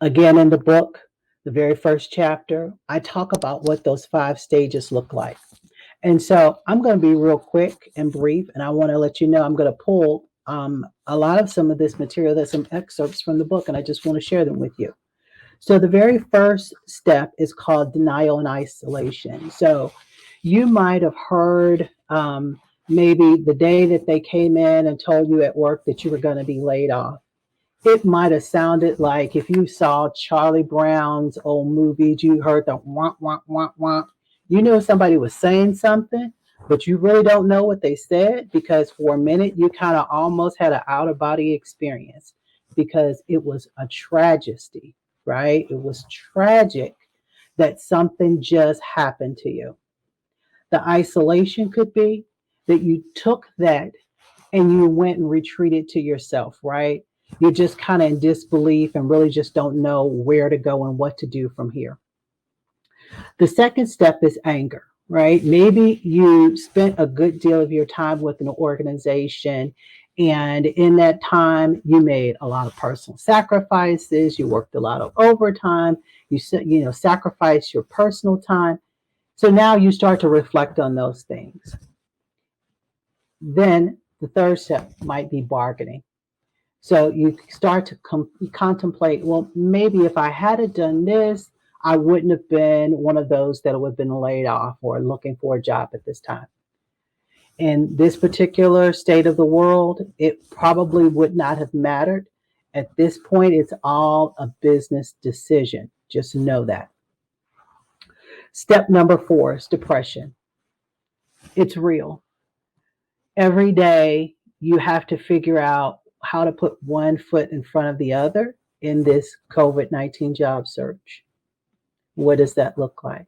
Again, in the book, the very first chapter, I talk about what those 5 stages look like. And so I'm going to be real quick and brief, and I want to let you know I'm going to pull a lot of some of this material. There's some excerpts from the book, and I just want to share them with you. So the very first step is called denial and isolation. So you might have heard maybe the day that they came in and told you at work that you were going to be laid off. It might have sounded like if you saw Charlie Brown's old movies, you heard the womp, womp, womp, womp. You knew somebody was saying something, but you really don't know what they said because for a minute you kind of almost had an out of body experience because it was a tragedy, right? It was tragic that something just happened to you. The isolation could be that you took that and you went and retreated to yourself, right? You're just kind of in disbelief and really just don't know where to go and what to do from here. The second step is anger, right? Maybe you spent a good deal of your time with an organization, and in that time, you made a lot of personal sacrifices. You worked a lot of overtime. You sacrificed your personal time. So now you start to reflect on those things. Then the third step might be bargaining. So you start to contemplate, well, maybe if I had done this, I wouldn't have been one of those that would have been laid off or looking for a job at this time. In this particular state of the world, it probably would not have mattered. At this point, it's all a business decision. Just know that. Step number 4 is depression. It's real. Every day, you have to figure out how to put one foot in front of the other in this COVID-19 job search. What does that look like?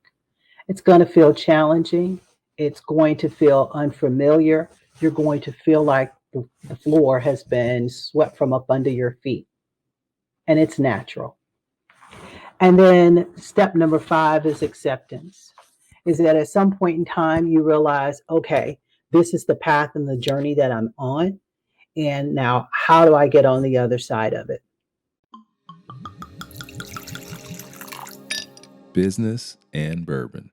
It's going to feel challenging. It's going to feel unfamiliar. You're going to feel like the floor has been swept from up under your feet. And it's natural. And then step number 5 is acceptance. Is that at some point in time you realize, okay, this is the path and the journey that I'm on. And now how do I get on the other side of it? Business and bourbon.